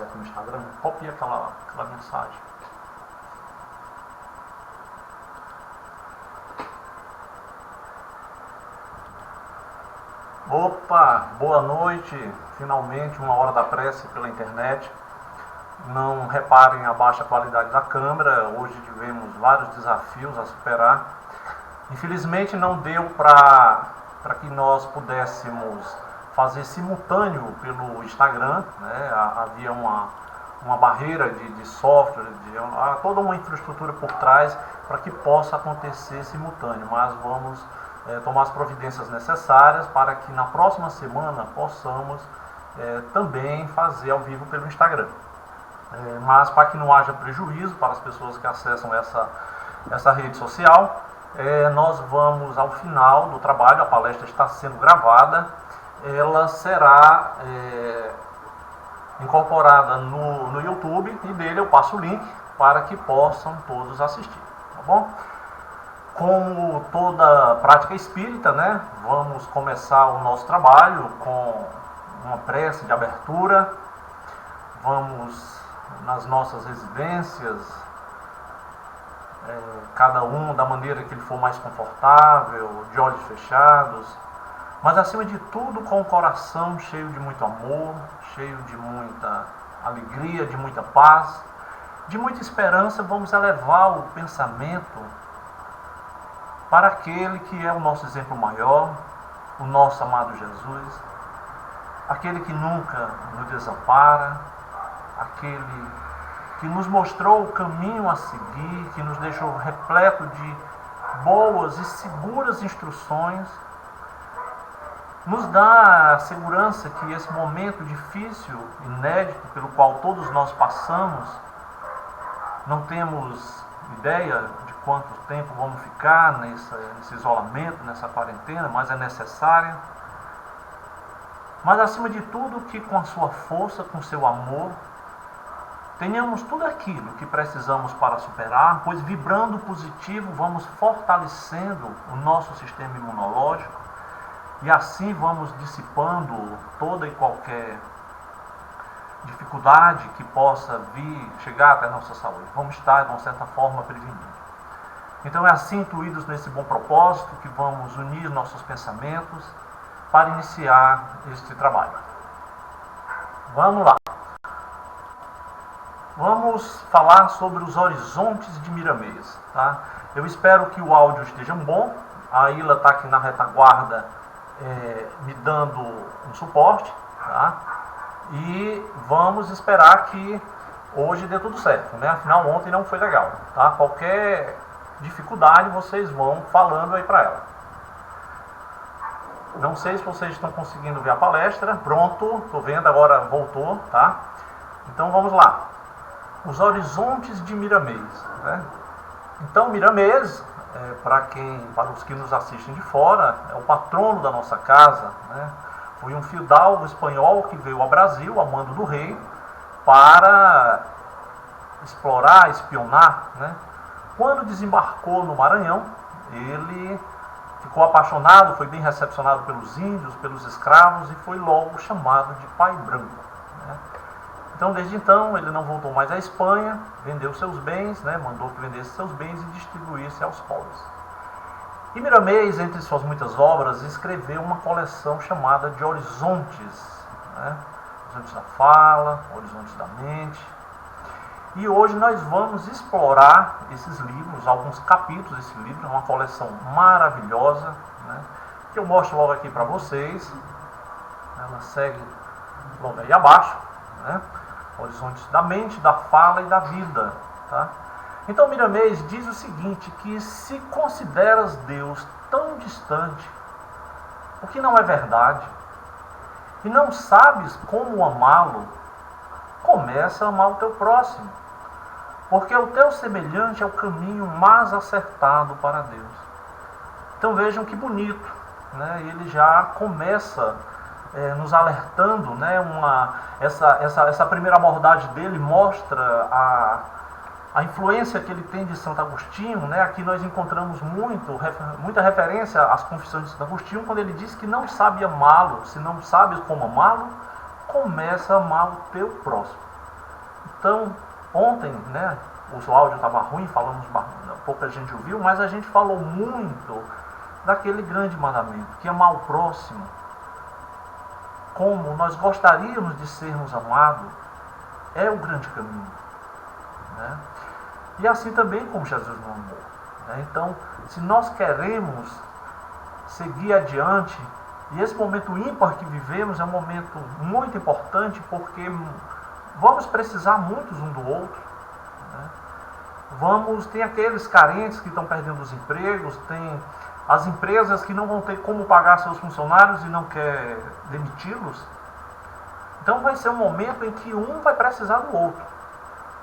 aqui no Instagram, copia aquela mensagem. Opa, boa noite, finalmente uma hora da prece pela internet. Não reparem a baixa qualidade da câmera, hoje tivemos vários desafios a superar. Infelizmente não deu para que nós pudéssemos fazer simultâneo pelo Instagram, né? Havia uma barreira de software, toda uma infraestrutura por trás para que possa acontecer simultâneo, mas vamos tomar as providências necessárias para que na próxima semana possamos também fazer ao vivo pelo Instagram. Mas para que não haja prejuízo para as pessoas que acessam essa rede social, nós vamos ao final do trabalho, a palestra está sendo gravada, ela será incorporada no YouTube e dele eu passo o link para que possam todos assistir, tá bom? Como toda prática espírita, né, vamos começar o nosso trabalho com uma prece de abertura. Vamos nas nossas residências, cada um da maneira que ele for mais confortável, de olhos fechados, mas acima de tudo com o coração cheio de muito amor, cheio de muita alegria, de muita paz, de muita esperança. Vamos elevar o pensamento para aquele que é o nosso exemplo maior, o nosso amado Jesus, aquele que nunca nos desampara, aquele que nos mostrou o caminho a seguir, que nos deixou repleto de boas e seguras instruções, nos dá a segurança que esse momento difícil, inédito, pelo qual todos nós passamos, não temos ideia de quanto tempo vamos ficar nesse isolamento, nessa quarentena, mas é necessária. Mas acima de tudo, que com a sua força, com o seu amor, tenhamos tudo aquilo que precisamos para superar, pois vibrando positivo vamos fortalecendo o nosso sistema imunológico e assim vamos dissipando toda e qualquer dificuldade que possa vir chegar até a nossa saúde. Vamos estar, de uma certa forma, prevenindo. Então é assim, intuídos nesse bom propósito, que vamos unir nossos pensamentos para iniciar este trabalho. Vamos lá. Vamos falar sobre os horizontes de Miramês, tá? Eu espero que o áudio esteja bom. A Ilha está aqui na retaguarda me dando um suporte, tá? E vamos esperar que hoje dê tudo certo, né? Afinal, ontem não foi legal, tá? Qualquer dificuldade vocês vão falando aí para ela. Não sei se vocês estão conseguindo ver a palestra. Pronto, estou vendo, agora voltou, tá? Então vamos lá. Os horizontes de Miramês, né? Então Miramês, para os que nos assistem de fora, é o patrono da nossa casa, né? Foi um fidalgo espanhol que veio ao Brasil, a mando do rei, para explorar, espionar, né? Quando desembarcou no Maranhão, ele ficou apaixonado, foi bem recepcionado pelos índios, pelos escravos e foi logo chamado de Pai Branco, né? Então, desde então, ele não voltou mais à Espanha, vendeu seus bens, né? Mandou que vendesse seus bens e distribuísse aos pobres. E Miramês, entre suas muitas obras, escreveu uma coleção chamada de Horizontes, né? Horizontes da fala, Horizontes da mente. E hoje nós vamos explorar esses livros, alguns capítulos desse livro, uma coleção maravilhosa, né? Que eu mostro logo aqui para vocês. Ela segue logo aí abaixo, né? Horizontes da mente, da fala e da vida, tá? Então Miramês diz o seguinte, que se consideras Deus tão distante, o que não é verdade, e não sabes como amá-lo, começa a amar o teu próximo, porque o teu semelhante é o caminho mais acertado para Deus. Então vejam que bonito, né? Ele já começa nos alertando, né? Essa primeira abordagem dele mostra a influência que ele tem de Santo Agostinho, né? Aqui nós encontramos muita referência às Confissões de Santo Agostinho, quando ele diz que não sabe amá-lo. Se não sabes como amá-lo, começa a amar o teu próximo. Então, ontem, né, o áudio estava ruim, falamos, pouca gente ouviu, mas a gente falou muito daquele grande mandamento, que é amar o próximo como nós gostaríamos de sermos amados, é o grande caminho, né? E assim também como Jesus nos amou, né? Então, se nós queremos seguir adiante, e esse momento ímpar que vivemos é um momento muito importante, porque vamos precisar muitos um do outro, né? Tem aqueles carentes que estão perdendo os empregos, tem as empresas que não vão ter como pagar seus funcionários e não quer demiti-los. Então vai ser um momento em que um vai precisar do outro.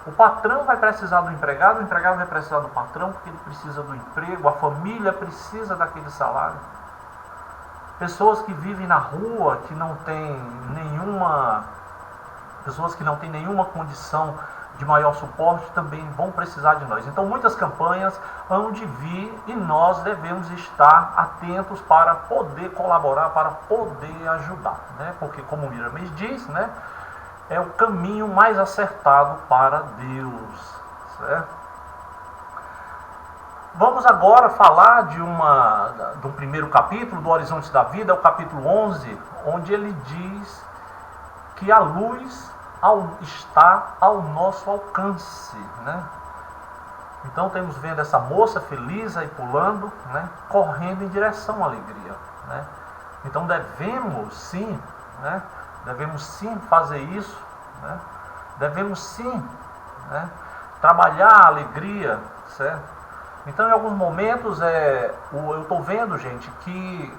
O patrão vai precisar do empregado, o empregado vai precisar do patrão, porque ele precisa do emprego, a família precisa daquele salário. Pessoas que vivem na rua, que não têm nenhuma condição de maior suporte, também vão precisar de nós. Então muitas campanhas hão de vir e nós devemos estar atentos para poder colaborar, para poder ajudar, né? Porque como o Miramês diz, né, é o caminho mais acertado para Deus, certo? Vamos agora falar de um primeiro capítulo do Horizonte da Vida, é o capítulo 11, onde ele diz que a luz está ao nosso alcance, né? Então temos vendo essa moça feliz aí pulando, né, correndo em direção à alegria, né? Então devemos sim fazer isso, né? Devemos sim, né, trabalhar a alegria, certo? Então em alguns momentos eu estou vendo, gente, que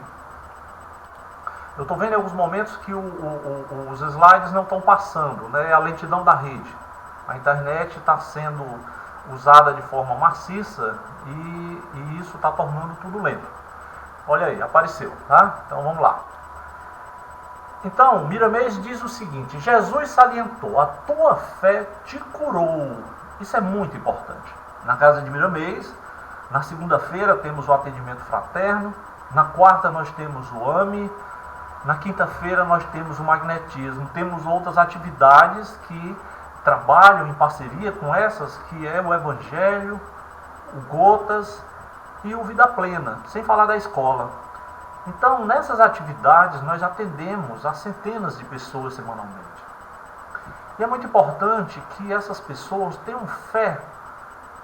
em alguns momentos que os slides não estão passando, né? A lentidão da rede. A internet está sendo usada de forma maciça e isso está tornando tudo lento. Olha aí, apareceu, tá? Então vamos lá. Então, Miramês diz o seguinte: Jesus salientou, a tua fé te curou. Isso é muito importante. Na casa de Miramês, na segunda-feira temos o atendimento fraterno, na quarta nós temos o AME, na quinta-feira nós temos o magnetismo, temos outras atividades que trabalham em parceria com essas, que é o Evangelho, o Gotas e o Vida Plena, sem falar da escola. Então, nessas atividades, nós atendemos a centenas de pessoas semanalmente. E é muito importante que essas pessoas tenham fé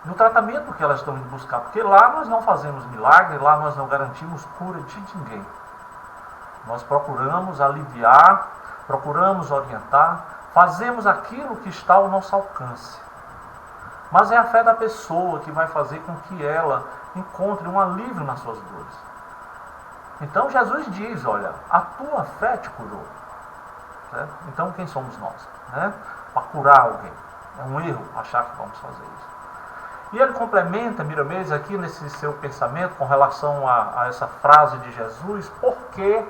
no tratamento que elas estão indo buscar, porque lá nós não fazemos milagre, lá nós não garantimos cura de ninguém. Nós procuramos aliviar, procuramos orientar, fazemos aquilo que está ao nosso alcance. Mas é a fé da pessoa que vai fazer com que ela encontre um alívio nas suas dores. Então Jesus diz, olha, a tua fé te curou. Certo? Então quem somos nós, né, para curar alguém? É um erro achar que vamos fazer isso. E ele complementa, Miramês, aqui nesse seu pensamento com relação a essa frase de Jesus, porque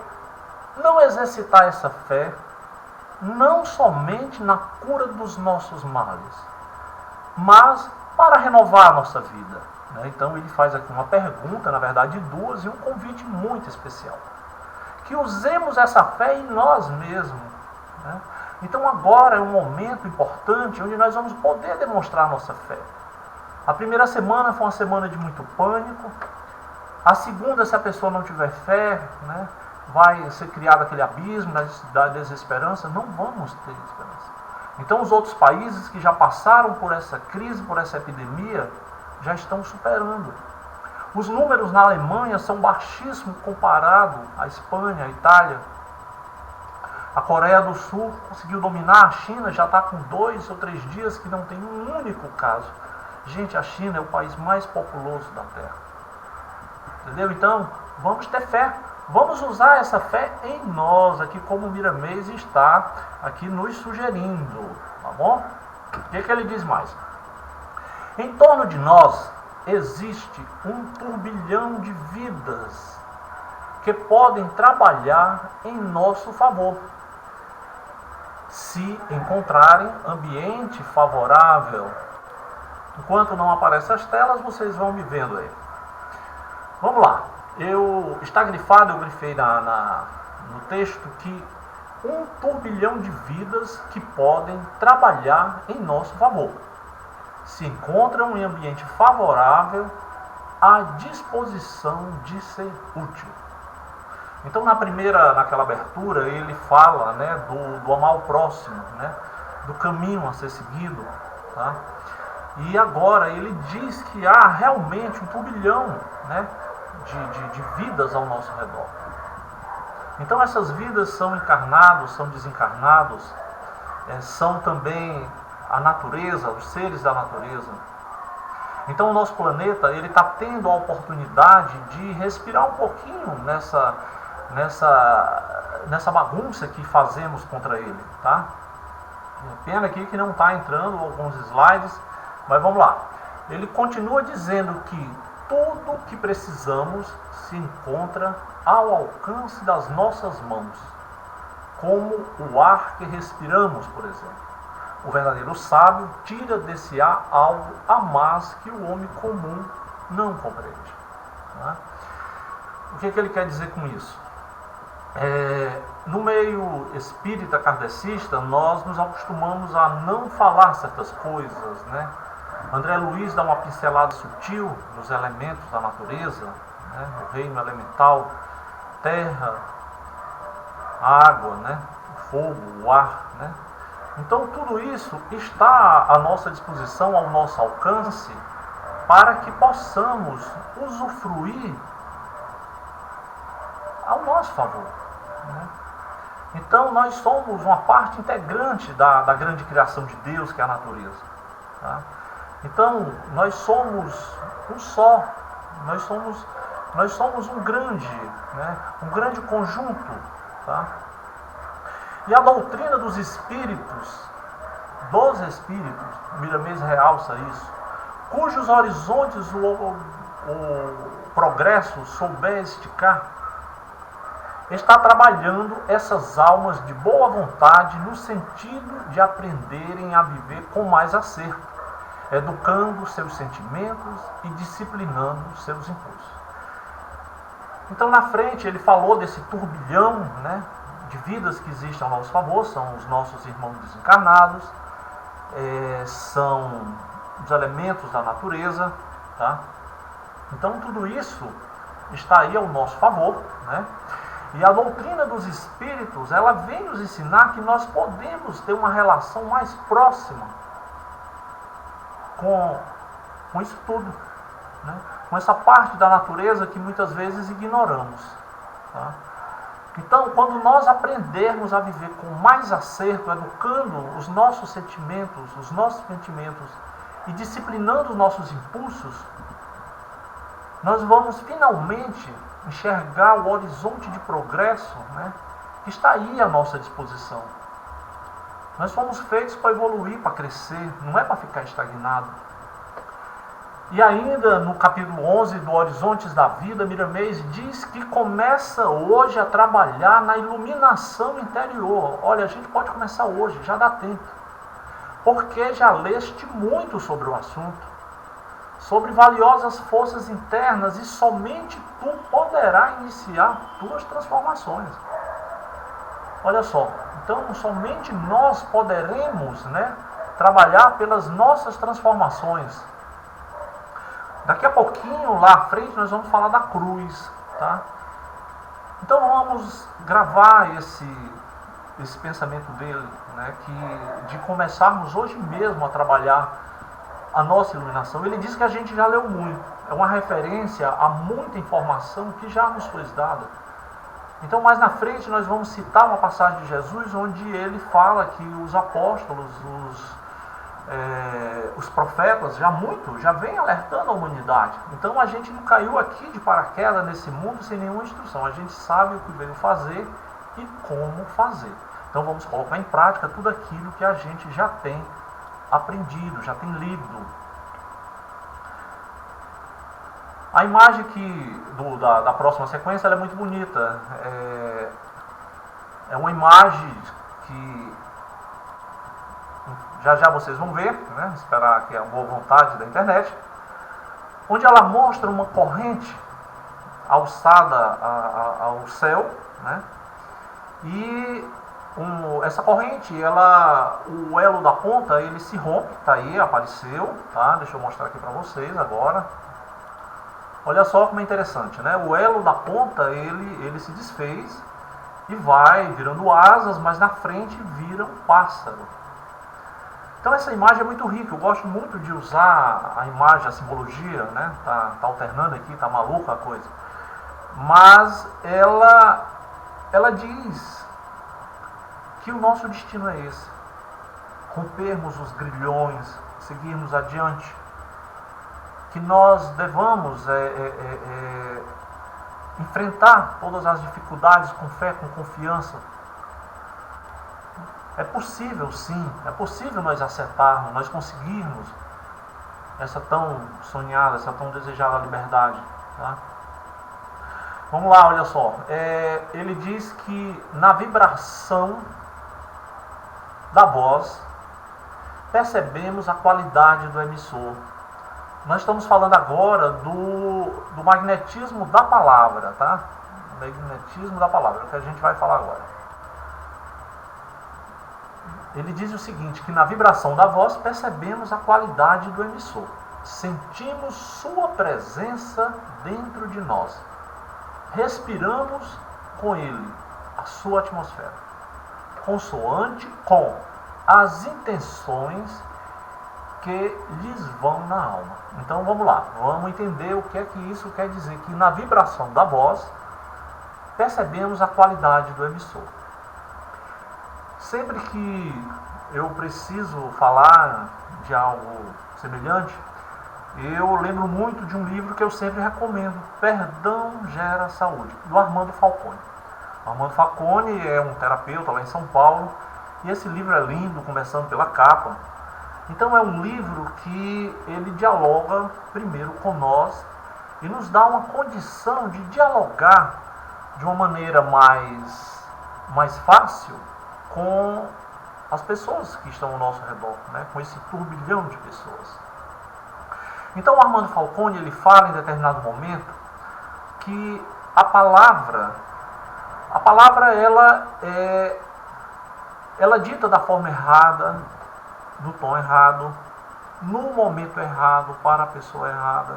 não exercitar essa fé não somente na cura dos nossos males, mas para renovar a nossa vida, né? Então ele faz aqui uma pergunta, na verdade duas, e um convite muito especial. Que usemos essa fé em nós mesmos, né? Então agora é um momento importante onde nós vamos poder demonstrar a nossa fé. A primeira semana foi uma semana de muito pânico. A segunda, se a pessoa não tiver fé, né, vai ser criado aquele abismo da desesperança. Não vamos ter esperança. Então os outros países que já passaram por essa crise, por essa epidemia, já estão superando. Os números na Alemanha são baixíssimos comparado à Espanha, à Itália. A Coreia do Sul conseguiu dominar, a China já está com 2 ou 3 dias que não tem um único caso. Gente, a China é o país mais populoso da Terra. Entendeu? Então, vamos ter fé. Vamos usar essa fé em nós, aqui como o Miramês está aqui nos sugerindo. Tá bom? O que ele diz mais? Em torno de nós existe um turbilhão de vidas que podem trabalhar em nosso favor, se encontrarem ambiente favorável. Enquanto não aparecem as telas, vocês vão me vendo aí. Vamos lá. Está grifado, eu grifei no texto que um turbilhão de vidas que podem trabalhar em nosso favor. Se encontram em ambiente favorável, à disposição de ser útil. Então, naquela abertura, ele fala, né, do amar o próximo, né, do caminho a ser seguido. Tá? E agora ele diz que há realmente um turbilhão, né, de vidas ao nosso redor. Então essas vidas são encarnados, são desencarnados, são também a natureza, os seres da natureza. Então o nosso planeta ele está tendo a oportunidade de respirar um pouquinho nessa bagunça que fazemos contra ele. Tá? Pena aqui que não está entrando alguns slides, mas vamos lá. Ele continua dizendo que tudo o que precisamos se encontra ao alcance das nossas mãos, como o ar que respiramos, por exemplo. O verdadeiro sábio tira desse ar algo a mais que o homem comum não compreende. Né? O que ele quer dizer com isso? No meio espírita kardecista, nós nos acostumamos a não falar certas coisas, né? André Luiz dá uma pincelada sutil nos elementos da natureza, né? No reino elemental, terra, água, né? O fogo, o ar, né? Então tudo isso está à nossa disposição, ao nosso alcance, para que possamos usufruir ao nosso favor. Né? Então nós somos uma parte integrante da grande criação de Deus, que é a natureza. Tá? Então nós somos um só, nós somos um grande conjunto. Tá? E a doutrina dos espíritos, Miramês realça isso, cujos horizontes o progresso souber esticar, está trabalhando essas almas de boa vontade no sentido de aprenderem a viver com mais acerto, educando seus sentimentos e disciplinando seus impulsos. Então, na frente, ele falou desse turbilhão, né, de vidas que existem ao nosso favor, são os nossos irmãos desencarnados, são os elementos da natureza. Tá? Então, tudo isso está aí ao nosso favor, né? E a doutrina dos espíritos, ela vem nos ensinar que nós podemos ter uma relação mais próxima com isso tudo, né? Com essa parte da natureza que muitas vezes ignoramos. Tá? Então, quando nós aprendermos a viver com mais acerto, educando os nossos sentimentos e disciplinando os nossos impulsos, nós vamos finalmente enxergar o horizonte de progresso, né, que está aí à nossa disposição. Nós fomos feitos para evoluir, para crescer, não é para ficar estagnado. E ainda no capítulo 11 do Horizontes da Vida, Miramês diz que começa hoje a trabalhar na iluminação interior. Olha, a gente pode começar hoje, já dá tempo. Porque já leste muito sobre o assunto, sobre valiosas forças internas, e somente tu poderás iniciar tuas transformações. Olha só, então somente nós poderemos, né, trabalhar pelas nossas transformações. Daqui a pouquinho, lá à frente, nós vamos falar da cruz. Tá? Então vamos gravar esse pensamento dele, né, de começarmos hoje mesmo a trabalhar a nossa iluminação. Ele diz que a gente já leu muito, é uma referência a muita informação que já nos foi dada. Então, mais na frente, nós vamos citar uma passagem de Jesus onde ele fala que os apóstolos, os profetas, já vêm alertando a humanidade. Então, a gente não caiu aqui de paraquedas nesse mundo sem nenhuma instrução. A gente sabe o que veio fazer e como fazer. Então, vamos colocar em prática tudo aquilo que a gente já tem aprendido, já tem lido. A imagem da próxima sequência ela é muito bonita. É uma imagem que já vocês vão ver, né? Esperar que é a boa vontade da internet, onde ela mostra uma corrente alçada ao céu, né? E essa corrente, o elo da ponta, ele se rompe, tá aí, apareceu, tá? Deixa eu mostrar aqui para vocês agora. Olha só como é interessante, né? O elo da ponta, ele se desfez e vai virando asas, mas na frente vira um pássaro. Então essa imagem é muito rica, eu gosto muito de usar a imagem, a simbologia, né? Tá alternando aqui, tá maluca a coisa. Mas ela diz que o nosso destino é esse: rompermos os grilhões, seguirmos adiante, que nós devamos enfrentar todas as dificuldades com fé, com confiança. É possível, sim, é possível nós acertarmos, nós conseguirmos essa tão sonhada, essa tão desejada liberdade. Tá? Vamos lá, olha só. Ele diz que na vibração da voz percebemos a qualidade do emissor. Nós estamos falando agora do magnetismo da palavra, tá? O magnetismo da palavra, é o que a gente vai falar agora. Ele diz o seguinte, que na vibração da voz percebemos a qualidade do emissor. Sentimos sua presença dentro de nós. Respiramos com ele, a sua atmosfera. Consoante com as intenções que lhes vão na alma. Então vamos lá, vamos entender o que é que isso quer dizer, que na vibração da voz percebemos a qualidade do emissor. Sempre que eu preciso falar de algo semelhante, eu lembro muito de um livro que eu sempre recomendo, Perdão Gera Saúde, do Armando Falcone. O Armando Falcone é um terapeuta lá em São Paulo, e esse livro é lindo, começando pela capa. Então é um livro que ele dialoga primeiro com nós e nos dá uma condição de dialogar de uma maneira mais fácil com as pessoas que estão ao nosso redor, né? Com esse turbilhão de pessoas. Então o Armando Falcone, ele fala em determinado momento que a palavra ela dita da forma errada, do tom errado, no momento errado, para a pessoa errada,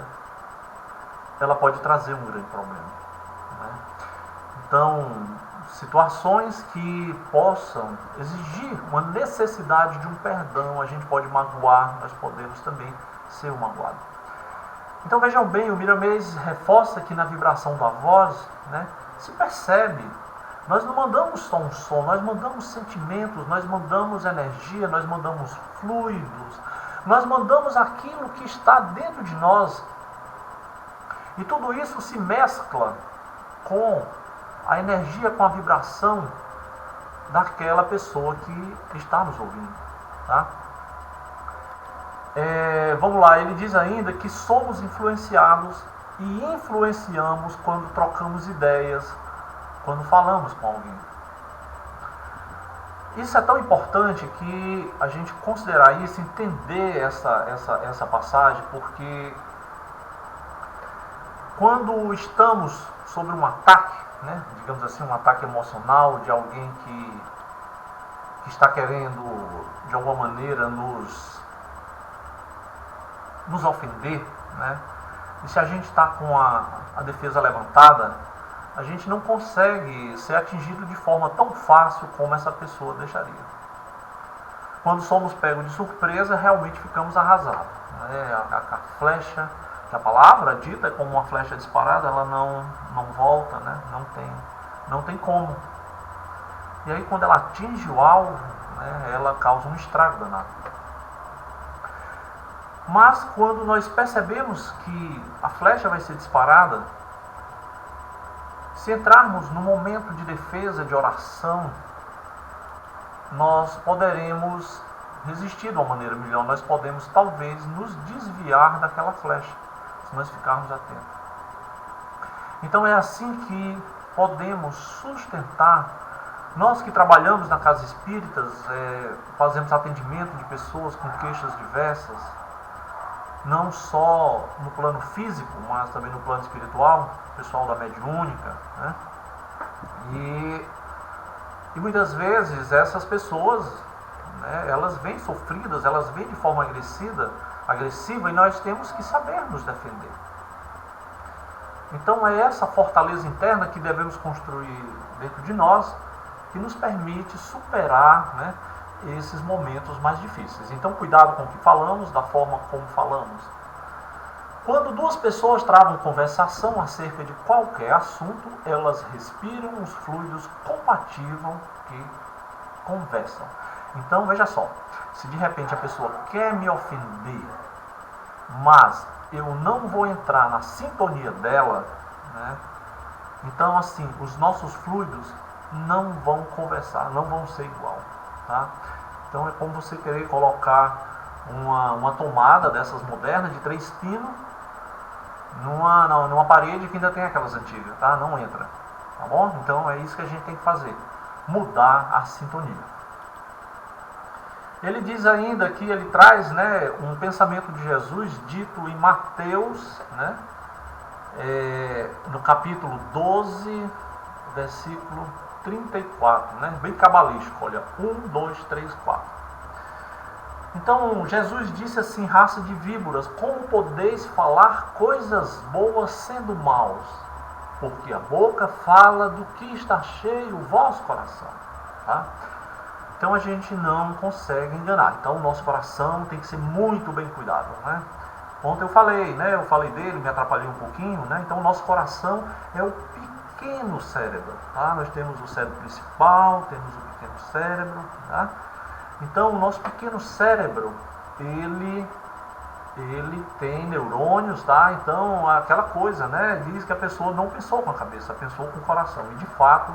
ela pode trazer um grande problema, né? Então, situações que possam exigir uma necessidade de um perdão, a gente pode magoar, nós podemos também ser o magoado. Então vejam bem, o Miramês reforça que na vibração da voz, né, se percebe, nós não mandamos só um som, nós mandamos sentimentos, nós mandamos energia, nós mandamos fluidos, nós mandamos aquilo que está dentro de nós. E tudo isso se mescla com a energia, com a vibração daquela pessoa que está nos ouvindo. Tá? Vamos lá, ele diz ainda que somos influenciados e influenciamos quando trocamos ideias, quando falamos com alguém. Isso é tão importante que a gente considerar isso, entender essa passagem, porque quando estamos sobre um ataque, né, digamos assim, um ataque emocional de alguém que está querendo, de alguma maneira, nos ofender, né? E se a gente está com a defesa levantada, a gente não consegue ser atingido de forma tão fácil como essa pessoa deixaria. Quando somos pegos de surpresa, realmente ficamos arrasados, né? A flecha, que a palavra dita é como uma flecha disparada, ela não volta, né? Não tem como. E aí quando ela atinge o alvo, né, ela causa um estrago danado. Mas quando nós percebemos que a flecha vai ser disparada, se entrarmos no momento de defesa, de oração, nós poderemos resistir de uma maneira melhor, nós podemos talvez nos desviar daquela flecha, se nós ficarmos atentos. Então é assim que podemos sustentar, nós que trabalhamos na Casa Espíritas, fazemos atendimento de pessoas com queixas diversas, não só no plano físico, mas também no plano espiritual, pessoal da mediúnica, né? E E muitas vezes essas pessoas, né, elas vêm sofridas, elas vêm de forma agressiva e nós temos que saber nos defender. Então é essa fortaleza interna que devemos construir dentro de nós, que nos permite superar, né, esses momentos mais difíceis. Então cuidado com o que falamos, da forma como falamos. Quando duas pessoas travam conversação acerca de qualquer assunto, elas respiram os fluidos compatíveis que conversam. Então veja só, se de repente a pessoa quer me ofender, mas eu não vou entrar na sintonia dela, né? Então assim, os nossos fluidos não vão conversar, não vão ser igual, tá? Então é como você querer colocar uma tomada dessas modernas de 3 pinos numa parede que ainda tem aquelas antigas, tá? Não entra, tá bom? Então é isso que a gente tem que fazer, mudar a sintonia. Ele diz ainda que ele traz, né, um pensamento de Jesus dito em Mateus, né, no capítulo 12, versículo 34, né, bem cabalístico, olha, 1, 2, 3, 4. Então Jesus disse assim: raça de víboras, como podeis falar coisas boas sendo maus? Porque a boca fala do que está cheio o vosso coração, tá? Então a gente não consegue enganar. Então o nosso coração tem que ser muito bem cuidado, né? Ontem eu falei, né? Eu falei dele, me atrapalhei um pouquinho, né? Então o nosso coração é o pequeno cérebro, tá? Nós temos o cérebro principal, temos o pequeno cérebro, tá? Então o nosso pequeno cérebro, ele tem neurônios, tá? Então aquela coisa, né? Diz que a pessoa não pensou com a cabeça, pensou com o coração. E de fato,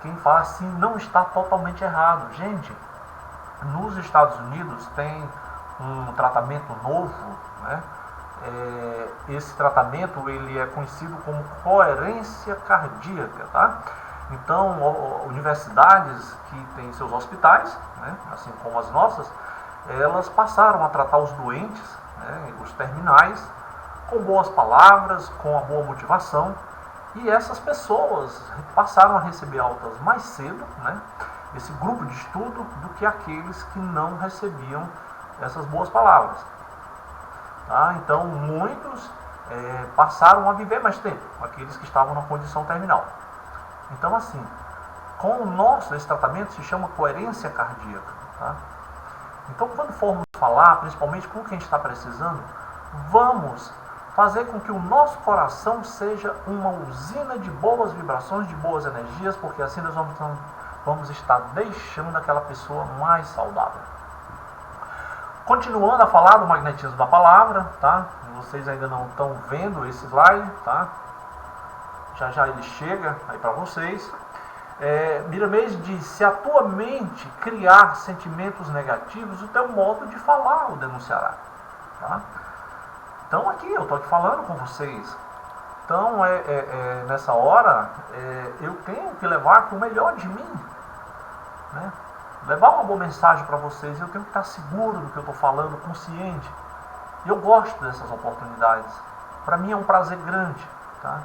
quem fala assim não está totalmente errado. Gente, nos Estados Unidos tem um tratamento novo, né? Esse tratamento ele é conhecido como coerência cardíaca, tá? Então, universidades que têm seus hospitais, né, assim como as nossas, elas passaram a tratar os doentes, né, os terminais, com boas palavras, com a boa motivação. E essas pessoas passaram a receber altas mais cedo, né, esse grupo de estudo, do que aqueles que não recebiam essas boas palavras. Tá? Então, muitos passaram a viver mais tempo, aqueles que estavam na condição terminal. Então, assim, com o nosso, esse tratamento se chama coerência cardíaca. Tá? Então, quando formos falar, principalmente com o que a gente está precisando, vamos fazer com que o nosso coração seja uma usina de boas vibrações, de boas energias, porque assim nós vamos estar deixando aquela pessoa mais saudável. Continuando a falar do magnetismo da palavra, tá? Vocês ainda não estão vendo esse slide, tá? Já já ele chega aí para vocês. Miramês diz: se a tua mente criar sentimentos negativos, o teu modo de falar o denunciará. Tá? Então aqui, eu estou aqui falando com vocês. Então nessa hora, eu tenho que levar aqui o melhor de mim, né? Levar uma boa mensagem para vocês. Eu tenho que estar seguro do que eu estou falando, consciente. E eu gosto dessas oportunidades. Para mim é um prazer grande, tá?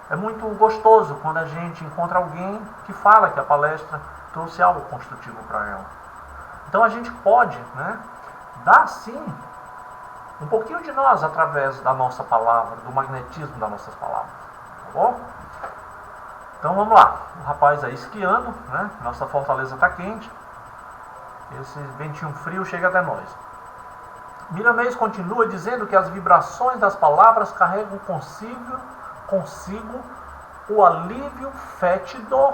É muito gostoso quando a gente encontra alguém que fala que a palestra trouxe algo construtivo para ela. Então a gente pode, né, dar sim um pouquinho de nós através da nossa palavra, do magnetismo das nossas palavras. Tá bom? Então vamos lá. O rapaz aí esquiando, né? Nossa fortaleza está quente. Esse ventinho frio chega até nós. Miramês continua dizendo que as vibrações das palavras carregam consigo o alívio fétido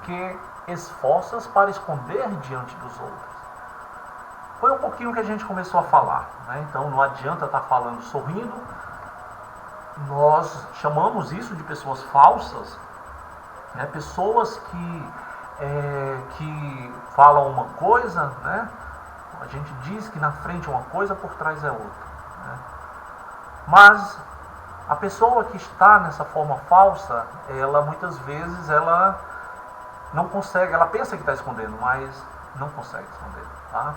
que esforças para esconder diante dos outros. Foi um pouquinho que a gente começou a falar, né? Então não adianta estar falando sorrindo. Nós chamamos isso de pessoas falsas, né? Pessoas que falam uma coisa, né? A gente diz que na frente é uma coisa, por trás é outra, né? Mas a pessoa que está nessa forma falsa, ela muitas vezes ela não consegue, ela pensa que está escondendo, mas não consegue esconder, tá?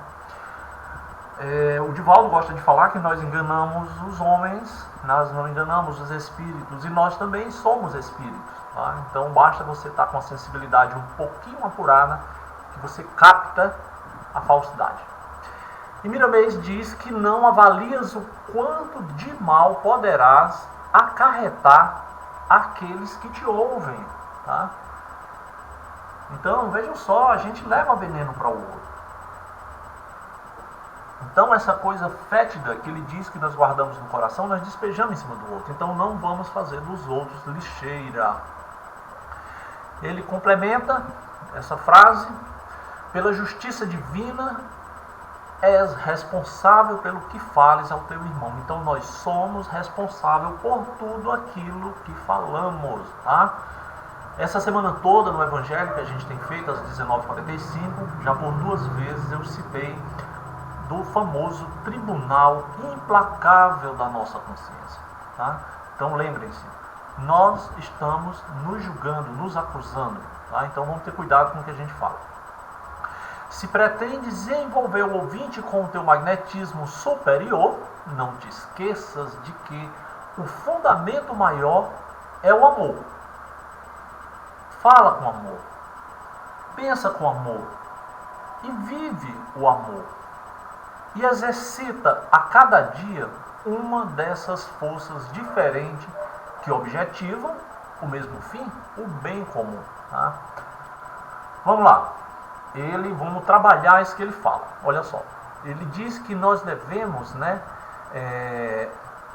O Divaldo gosta de falar que nós enganamos os homens, nós não enganamos os espíritos, e nós também somos espíritos. Tá? Então basta você estar com a sensibilidade um pouquinho apurada que você capta a falsidade. E Miramês diz que não avalias o quanto de mal poderás acarretar aqueles que te ouvem. Tá? Então vejam só, a gente leva veneno para o outro. Então essa coisa fétida que ele diz que nós guardamos no coração, nós despejamos em cima do outro. Então não vamos fazer dos outros lixeira. Ele complementa essa frase: pela justiça divina és responsável pelo que fales ao teu irmão. Então nós somos responsáveis por tudo aquilo que falamos. Tá? Essa semana toda no Evangelho que a gente tem feito às 19h45, já por 2 vezes eu citei do famoso tribunal implacável da nossa consciência. Tá? Então lembrem-se, nós estamos nos julgando, nos acusando. Tá? Então vamos ter cuidado com o que a gente fala. Se pretendes envolver o ouvinte com o teu magnetismo superior, não te esqueças de que o fundamento maior é o amor. Fala com amor, pensa com amor e vive o amor. E exercita a cada dia uma dessas forças diferentes que objetivam o mesmo fim, o bem comum. Tá? Vamos lá. Vamos trabalhar isso que ele fala. Olha só. Ele diz que nós devemos,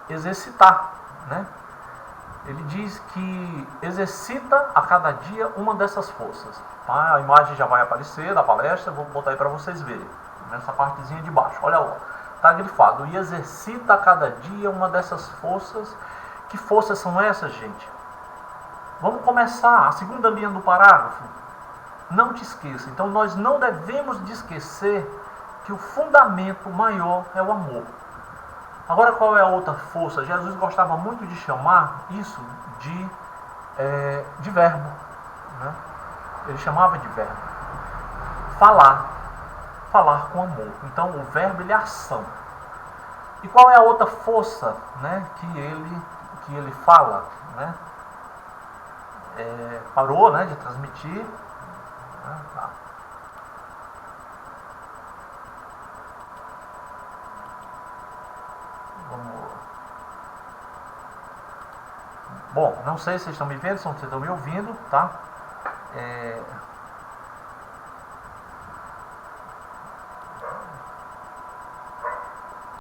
exercitar. Né? Ele diz que exercita a cada dia uma dessas forças. Tá? A imagem já vai aparecer da palestra, vou botar aí para vocês verem. Nessa partezinha de baixo, olha lá, está grifado: e exercita a cada dia uma dessas forças. Que forças são essas, gente? Vamos começar a segunda linha do parágrafo. Não te esqueça. Então nós não devemos de esquecer que o fundamento maior é o amor. Agora, qual é a outra força? Jesus gostava muito de chamar isso de verbo, né? Ele chamava de verbo. Falar com amor. Então o verbo, ele é ação. E qual é a outra força, né, que ele fala, né? Parou, né, de transmitir. Tá. Bom, não sei se vocês estão me vendo, se vocês estão me ouvindo, tá?